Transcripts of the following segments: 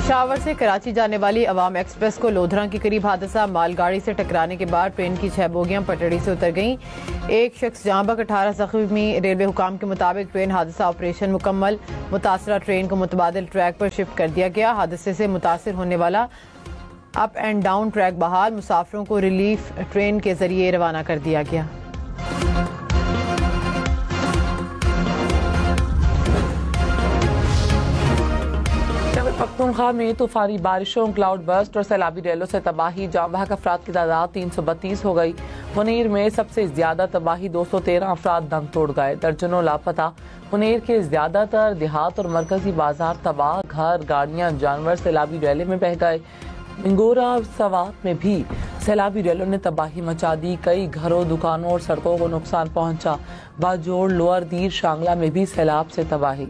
पेशावर से कराची जाने वाली अवाम एक्सप्रेस को लोधरा के करीब हादसा। मालगाड़ी से टकराने के बाद ट्रेन की 6 बोगियां पटड़ी से उतर गईं। एक शख्स जहां बक 18 जख्मी। रेलवे हुकाम के मुताबिक ट्रेन हादसा ऑपरेशन मुकम्मल। मुतासरा ट्रेन को मुतबादिल ट्रैक पर शिफ्ट कर दिया गया। हादसे से मुतासर होने वाला अप एंड डाउन ट्रैक बहाल। मुसाफिरों को रिलीफ ट्रेन के जरिए रवाना कर दिया गया। पख्तूनख्वा में तूफानी बारिशों, क्लाउड बर्स्ट और सैलाबी रेलों से तबाही। जाँ बहक अफराद की तादाद 332 हो गई। मुनीर में सबसे ज्यादा तबाही, 213 अफराद दम तोड़ गए, दर्जनों लापता। मुनीर के ज्यादातर देहात और मरकजी बाजार तबाह। घर, गाड़ियां, जानवर सैलाबी रेले में बह गए। मिंगोरा और सवात में भी सैलाबी रेलों ने तबाही मचा दी। कई घरों, दुकानों और सड़कों को नुकसान पहुंचा। बाजोड़, लोअर दीर, शांगला में भी सैलाब से तबाही।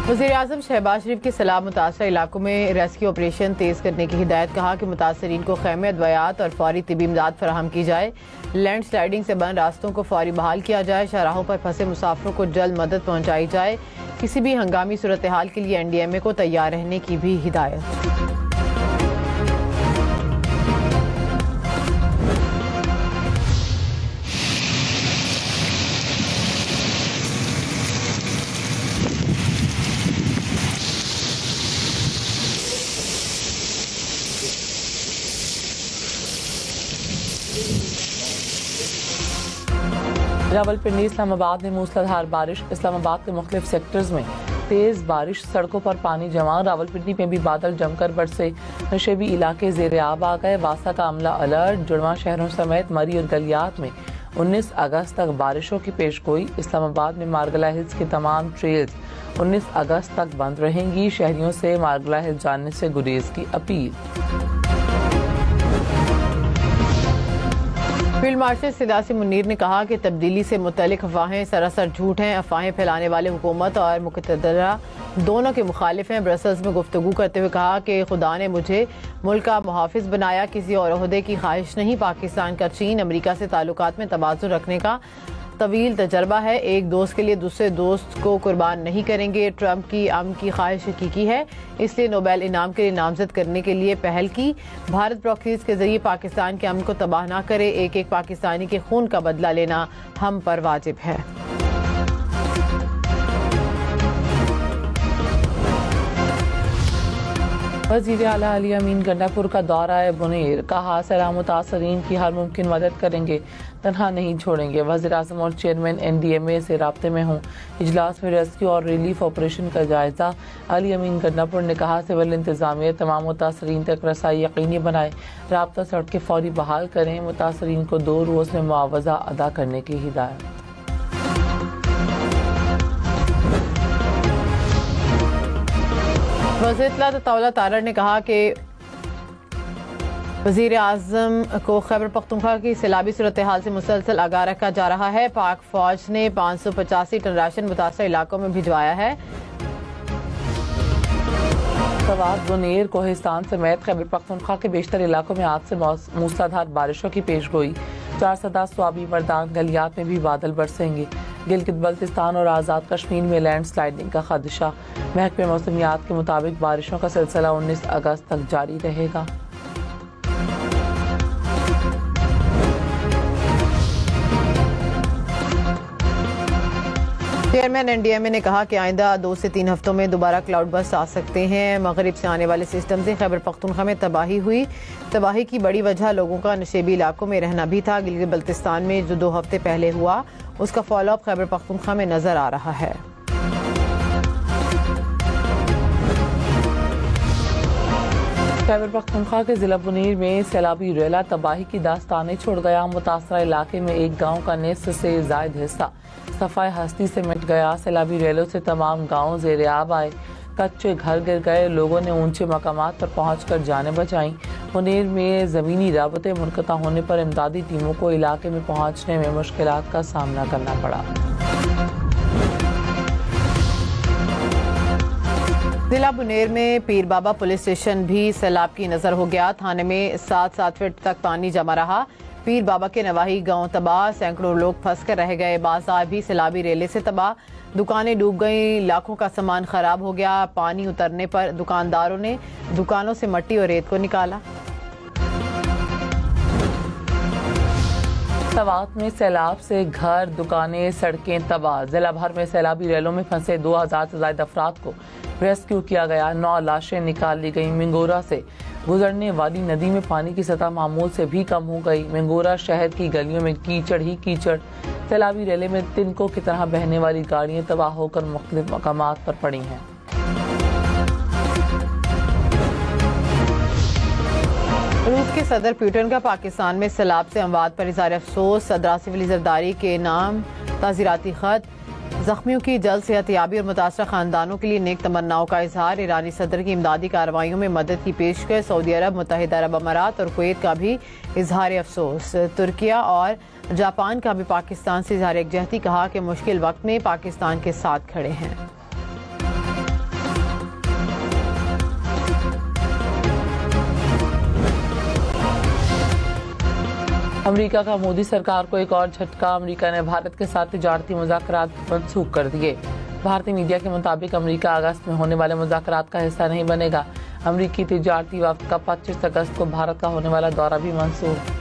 वज़ीर-ए-आज़म शहबाज शरीफ के सलाह मुतासरा इलाकों में रेस्क्यू ऑपरेशन तेज करने की हिदायत। कहा कि मुतासरीन को खैमे, अद्वयात और फौरी तिबी इमदाद फराहम की जाए। लैंड स्लाइडिंग से बंद रास्तों को फौरी बहाल किया जाए। शाहराहों पर फंसे मुसाफिरों को जल्द मदद पहुँचाई जाए। किसी भी हंगामी सूरत हाल के लिए NDMA को तैयार रहने की भी हिदायत। रावलपिंडी, इस्लामाबाद में मूसलाधार बारिश। इस्लामाबाद के मुख्तलिफ सेक्टर्स में तेज बारिश, सड़कों पर पानी जमा। रावलपिंडी में भी बादल जमकर बरसे। नशेबी इलाके ज़ेरे आब आ गए। वासा का अमला अलर्ट। जुड़वा शहरों समेत मरी और गलियात में 19 अगस्त तक बारिशों की पेशगोई। इस्लामाबाद में मारगला हिल्स की तमाम ट्रेल्स 19 अगस्त तक बंद रहेंगी। शहरियों से मारगला हिल्स जाने से गुरेज की अपील। फील्ड मार्शल सिदासी मुनीर ने कहा कि तब्दीली से मुतल्लिक अफवाहें सरासर झूठ हैं। अफवाहें फैलाने वाले हुकूमत और मुक़तदरा दोनों के मुखालिफ हैं। ब्रसल्स में गुफ्तगू करते हुए कहा कि खुदा ने मुझे मुल्क का मुहाफिज बनाया, किसी और ओहदे की ख्वाहिश नहीं। पाकिस्तान का चीन अमेरिका से ताल्लुकात में तवाज़ुन रखने का तवील तजर्बा है। एक दोस्त के लिए दूसरे दोस्त को कुर्बान नहीं करेंगे। ट्रंप की अमन की ख्वाहिश हकीकी है, इसलिए नोबेल इनाम के लिए नामजद करने के लिए पहल की। भारत प्रॉक्सीज के जरिए पाकिस्तान के अमन को तबाह ना करे। एक एक पाकिस्तानी के खून का बदला लेना हम पर वाजिब है। वज़ीर आला अली अमीन गंडापुर का दौरा है मुनीर। कहा सैलाब मुतासरीन की हर मुमकिन मदद करेंगे, तनहा नहीं छोड़ेंगे। वज़ीर-ए-आज़म और चेयरमैन NDMA से राब्ते में हूँ। इजलास में रेस्क्यू और रिलीफ ऑपरेशन का जायजा। अली अमीन गंडापुर ने कहा सिविल इंतज़ामिया तमाम मुतासरीन तक रसाई यकीनी बनाए। राब्ता सड़कें फौरी बहाल करें। मुतासरीन को 2 रोज़ में मुआवजा अदा करने की हिदायत। वज़ीर तौला तारड़ ने कहा कि वज़ीर-ए-आज़म को खैबर पख्तूनख्वा की सैलाबी सूरत हाल से मुसलसल आगाह रखा जा रहा है। पाक फौज ने 585 टन राशन मुतासरा इलाकों में भिजवाया है। सवात, बुनेर, कोहिस्तान समेत खैबर पख्तूनख्वा के बेशतर इलाकों में आज से मूसलाधार बारिशों की पेशगोई। 4 स्वाबी मर्दान गलियात में भी बादल बरसेंगे। गिलगित बल्तिस्तान और आज़ाद कश्मीर में लैंड स्लाइडिंग का खदशा। महकमे मौसमियात के मुताबिक बारिशों का सिलसिला 19 अगस्त तक जारी रहेगा। चेयरमैन NDMA ने कहा कि आइंदा 2 से 3 हफ्तों में दोबारा क्लाउड बर्स्ट आ सकते हैं। मगरिब से आने वाले सिस्टम से खैबर पख्तूनख्वा में तबाही हुई। तबाही की बड़ी वजह लोगों का नशेबी इलाकों में रहना भी था। गिलगित बल्तिस्तान में जो 2 हफ्ते पहले हुआ, उसका फॉलोअप खैबर पख्तूनख्वा में नजर आ रहा है। खैबर पख्तूनख्वा के जिला बुनीर में सैलाबी रेला तबाही की दास्तानें छोड़ गया। मुतासरा इलाके में एक गाँव का निस्फ से जायद हिस्सा सफाई हस्ती से मिट गया। सैलाबी रेलों से तमाम गाँव ज़ेरे आब आए। कच्चे घर गिर गए। लोगों ने ऊंचे मकामात पर पहुंचकर जानें बचाईं। मुनीर में ज़मीनी राबते मुनक़ता होने पर इमदादी टीमों को इलाके में पहुंचने में मुश्किलात का सामना करना पड़ा। जिला बुनेर में पीर बाबा पुलिस स्टेशन भी सैलाब की नजर हो गया। थाने में 7 फीट तक पानी जमा रहा। पीर बाबा के नवाही गांव तबाह, सैकड़ों लोग फंस कर रह गए। बाजार भी सैलाबी रेले से तबाह, दुकानें डूब गईं, लाखों का सामान खराब हो गया। पानी उतरने पर दुकानदारों ने दुकानों से मट्टी और रेत को निकाला। सवात में सैलाब से घर, दुकानें, सड़कें तबाह। जिला भर में सैलाबी रेलों में फंसे 2000 से ज्यादा अफराद को रेस्क्यू किया गया। 9 लाशें निकाल ली गईं। मिंगोरा से गुजरने वाली नदी में पानी की सतह मामूल से भी कम हो गई। मिंगोरा शहर की गलियों में कीचड़ ही कीचड़। सैलाबी रेले में तिनकों की तरह बहने वाली गाड़ियां तबाह होकर मुख्तलिफ मकामात पर पड़ी हैं। रूस के सदर पुतिन का पाकिस्तान में सैलाब से अमवात पर इज़हार अफसोस। सदर आसिफ अली जरदारी के नाम ताज़ीराती खत। जख्मियों की जल्द सेहतयाबी और मुतासरा खानदानों के लिए नेक तमन्नाओं का इजहार। ईरानी सदर की इमदादी कार्रवाइयों में मदद की पेशकश। सऊदी अरब, मुत्तहिदा अरब अमारात और कुवैत का भी इजहार अफसोस। तुर्किया और जापान का भी पाकिस्तान से इजहार यकजहती, कहा कि मुश्किल वक्त में पाकिस्तान के साथ खड़े हैं। अमेरिका का मोदी सरकार को एक और झटका। अमेरिका ने भारत के साथ तिजारती मुज़ाकरात मनसूख कर दिए। भारतीय मीडिया के मुताबिक अमेरिका अगस्त में होने वाले मुज़ाकरात का हिस्सा नहीं बनेगा। अमेरिकी तिजारती वफ्द का 25 अगस्त को भारत का होने वाला दौरा भी मनसूख।